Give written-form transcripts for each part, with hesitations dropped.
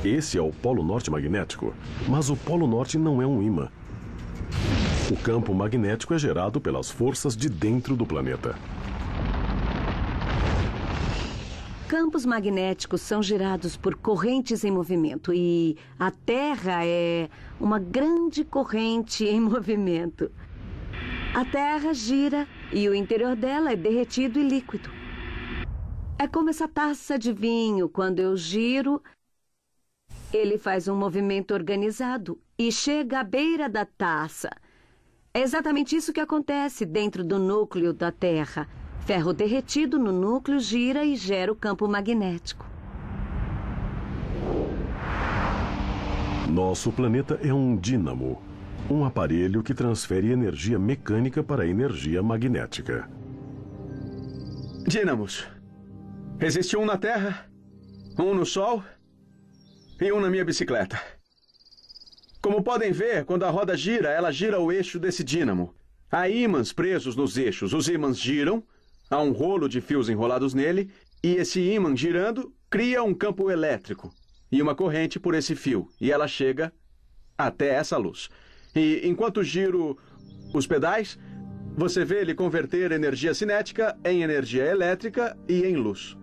Esse é o Polo Norte magnético, mas o Polo Norte não é um ímã. O campo magnético é gerado pelas forças de dentro do planeta. Campos magnéticos são gerados por correntes em movimento e a Terra é uma grande corrente em movimento. A Terra gira e o interior dela é derretido e líquido. É como essa taça de vinho. Quando eu giro, ele faz um movimento organizado e chega à beira da taça. É exatamente isso que acontece dentro do núcleo da Terra. Ferro derretido no núcleo gira e gera o campo magnético. Nosso planeta é um dínamo, um aparelho que transfere energia mecânica para energia magnética. Dínamos. Existe um na Terra, um no Sol e um na minha bicicleta. Como podem ver, quando a roda gira, ela gira o eixo desse dínamo. Há ímãs presos nos eixos. Os ímãs giram, há um rolo de fios enrolados nele, e esse ímã girando cria um campo elétrico e uma corrente por esse fio, e ela chega até essa luz. E enquanto giro os pedais, você vê ele converter energia cinética em energia elétrica e em luz.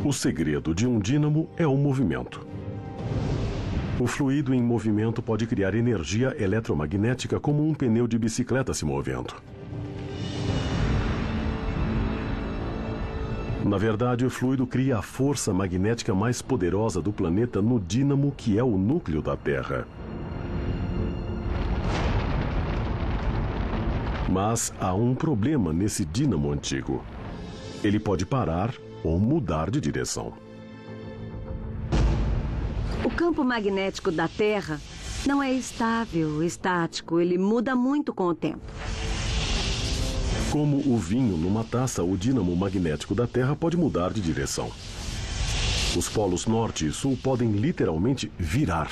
O segredo de um dínamo é o movimento. O fluido em movimento pode criar energia eletromagnética como um pneu de bicicleta se movendo. Na verdade, o fluido cria a força magnética mais poderosa do planeta no dínamo, que é o núcleo da Terra. Mas há um problema nesse dínamo antigo. Ele pode parar ou mudar de direção. O campo magnético da Terra não é estável, estático. Ele muda muito com o tempo. Como o vinho numa taça, o dínamo magnético da Terra pode mudar de direção. Os polos norte e sul podem literalmente virar.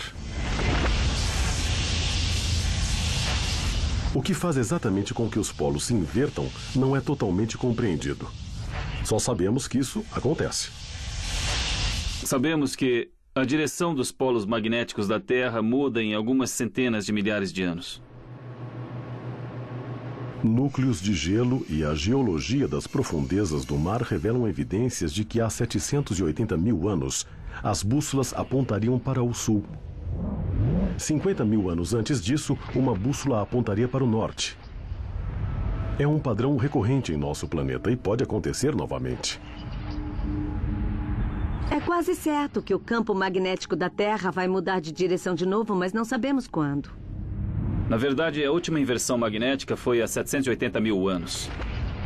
O que faz exatamente com que os polos se invertam não é totalmente compreendido. Só sabemos que isso acontece. Sabemos que a direção dos polos magnéticos da Terra muda em algumas centenas de milhares de anos. Núcleos de gelo e a geologia das profundezas do mar revelam evidências de que há 780 mil anos, as bússolas apontariam para o sul. 50 mil anos antes disso, uma bússola apontaria para o norte. É um padrão recorrente em nosso planeta e pode acontecer novamente. É quase certo que o campo magnético da Terra vai mudar de direção de novo, mas não sabemos quando. Na verdade, a última inversão magnética foi há 780 mil anos,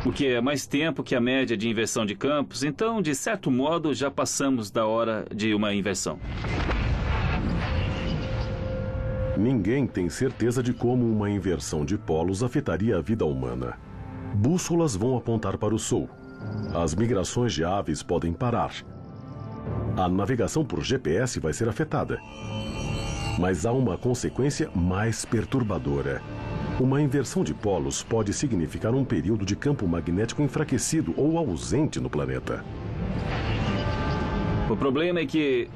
o que é mais tempo que a média de inversão de campos, então, de certo modo, já passamos da hora de uma inversão. Ninguém tem certeza de como uma inversão de polos afetaria a vida humana. Bússolas vão apontar para o sul. As migrações de aves podem parar. A navegação por GPS vai ser afetada. Mas há uma consequência mais perturbadora. Uma inversão de polos pode significar um período de campo magnético enfraquecido ou ausente no planeta. O problema é que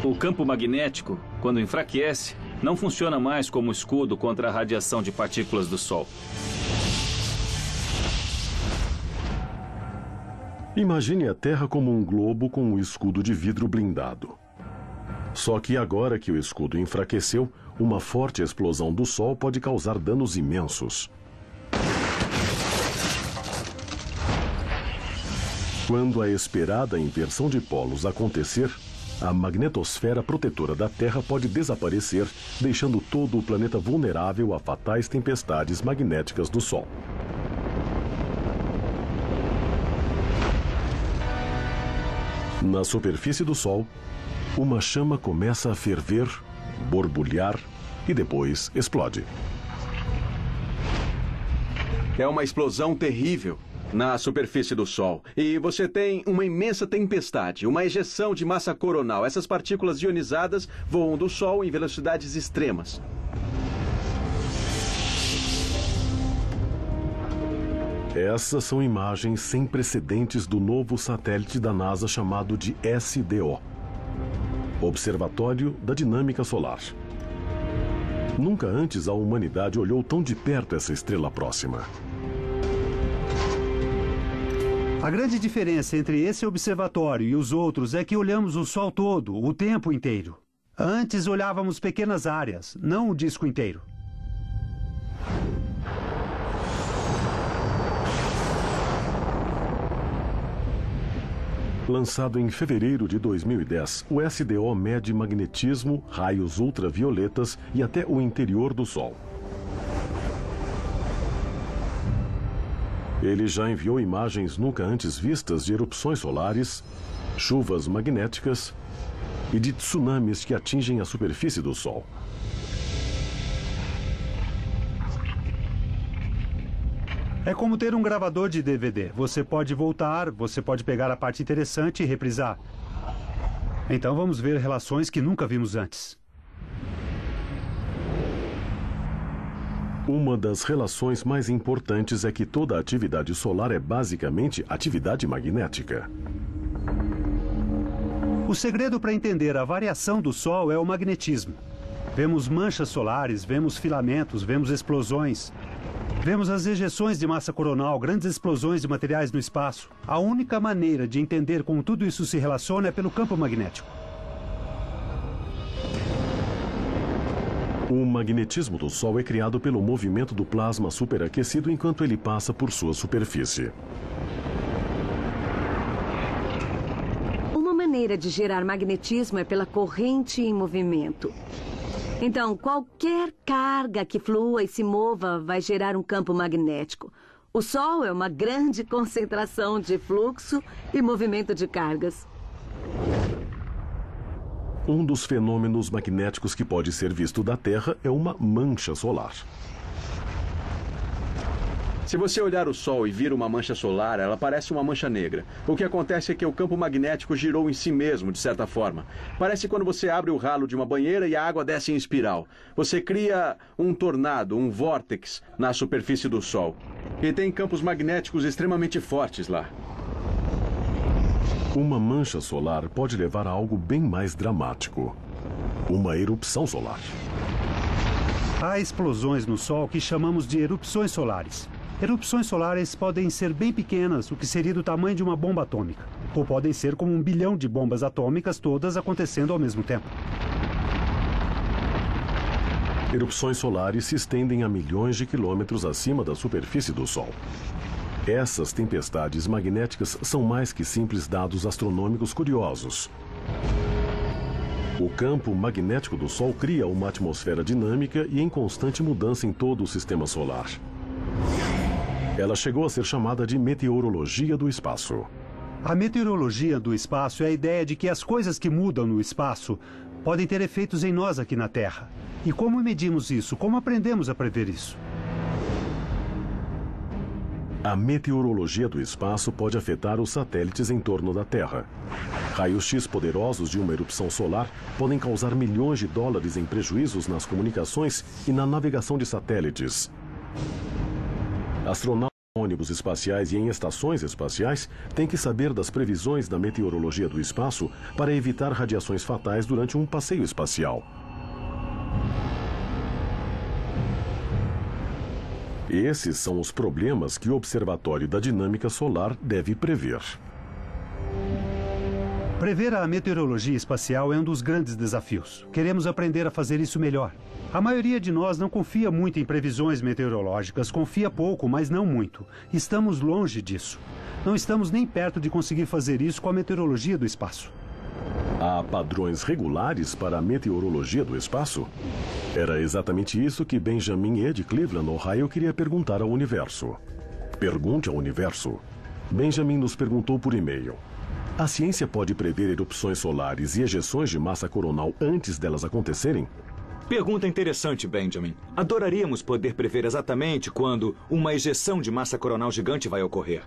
o campo magnético, quando enfraquece, não funciona mais como escudo contra a radiação de partículas do Sol. Imagine a Terra como um globo com um escudo de vidro blindado. Só que agora que o escudo enfraqueceu, uma forte explosão do Sol pode causar danos imensos. Quando a esperada inversão de polos acontecer, a magnetosfera protetora da Terra pode desaparecer, deixando todo o planeta vulnerável a fatais tempestades magnéticas do Sol. Na superfície do Sol, uma chama começa a ferver, borbulhar e depois explode. É uma explosão terrível na superfície do Sol. E você tem uma imensa tempestade, uma ejeção de massa coronal. Essas partículas ionizadas voam do Sol em velocidades extremas. Essas são imagens sem precedentes do novo satélite da NASA chamado de SDO. Observatório da Dinâmica Solar. Nunca antes a humanidade olhou tão de perto essa estrela próxima. A grande diferença entre esse observatório e os outros é que olhamos o Sol todo, o tempo inteiro. Antes olhávamos pequenas áreas, não o disco inteiro. Lançado em fevereiro de 2010, o SDO mede magnetismo, raios ultravioletas e até o interior do Sol. Ele já enviou imagens nunca antes vistas de erupções solares, chuvas magnéticas e de tsunamis que atingem a superfície do Sol. É como ter um gravador de DVD. Você pode voltar, você pode pegar a parte interessante e reprisar. Então vamos ver relações que nunca vimos antes. Uma das relações mais importantes é que toda atividade solar é basicamente atividade magnética. O segredo para entender a variação do Sol é o magnetismo. Vemos manchas solares, vemos filamentos, vemos explosões. Vemos as ejeções de massa coronal, grandes explosões de materiais no espaço. A única maneira de entender como tudo isso se relaciona é pelo campo magnético. O magnetismo do Sol é criado pelo movimento do plasma superaquecido enquanto ele passa por sua superfície. Uma maneira de gerar magnetismo é pela corrente em movimento. Então, qualquer carga que flua e se mova vai gerar um campo magnético. O Sol é uma grande concentração de fluxo e movimento de cargas. Um dos fenômenos magnéticos que pode ser visto da Terra é uma mancha solar. Se você olhar o Sol e vir uma mancha solar, ela parece uma mancha negra. O que acontece é que o campo magnético girou em si mesmo, de certa forma. Parece quando você abre o ralo de uma banheira e a água desce em espiral. Você cria um tornado, um vórtex, na superfície do Sol. E tem campos magnéticos extremamente fortes lá. Uma mancha solar pode levar a algo bem mais dramático. Uma erupção solar. Há explosões no Sol que chamamos de erupções solares. Erupções solares podem ser bem pequenas, o que seria do tamanho de uma bomba atômica. Ou podem ser como 1 bilhão de bombas atômicas, todas acontecendo ao mesmo tempo. Erupções solares se estendem a milhões de quilômetros acima da superfície do Sol. Essas tempestades magnéticas são mais que simples dados astronômicos curiosos. O campo magnético do Sol cria uma atmosfera dinâmica e em constante mudança em todo o sistema solar. Ela chegou a ser chamada de meteorologia do espaço. A meteorologia do espaço é a ideia de que as coisas que mudam no espaço podem ter efeitos em nós aqui na Terra. E como medimos isso? Como aprendemos a prever isso? A meteorologia do espaço pode afetar os satélites em torno da Terra. Raios-X poderosos de uma erupção solar podem causar milhões de dólares em prejuízos nas comunicações e na navegação de satélites. Astronautas em ônibus espaciais e em estações espaciais têm que saber das previsões da meteorologia do espaço para evitar radiações fatais durante um passeio espacial. Esses são os problemas que o Observatório da Dinâmica Solar deve prever. Prever a meteorologia espacial é um dos grandes desafios. Queremos aprender a fazer isso melhor. A maioria de nós não confia muito em previsões meteorológicas, confia pouco, mas não muito. Estamos longe disso. Não estamos nem perto de conseguir fazer isso com a meteorologia do espaço. Há padrões regulares para a meteorologia do espaço? Era exatamente isso que Benjamin E. de Cleveland, Ohio, queria perguntar ao universo. Pergunte ao universo. Benjamin nos perguntou por e-mail. A ciência pode prever erupções solares e ejeções de massa coronal antes delas acontecerem? Pergunta interessante, Benjamin. Adoraríamos poder prever exatamente quando uma ejeção de massa coronal gigante vai ocorrer.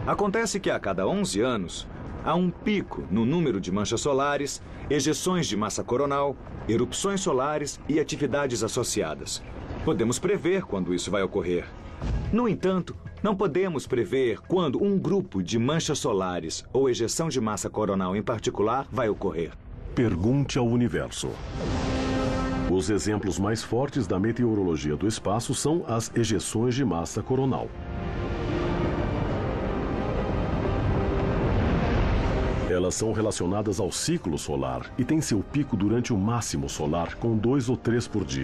Acontece que a cada 11 anos, há um pico no número de manchas solares, ejeções de massa coronal, erupções solares e atividades associadas. Podemos prever quando isso vai ocorrer. No entanto, não podemos prever quando um grupo de manchas solares ou ejeção de massa coronal em particular vai ocorrer. Pergunte ao universo. Os exemplos mais fortes da meteorologia do espaço são as ejeções de massa coronal. Elas são relacionadas ao ciclo solar e têm seu pico durante o máximo solar, com 2 ou 3 por dia.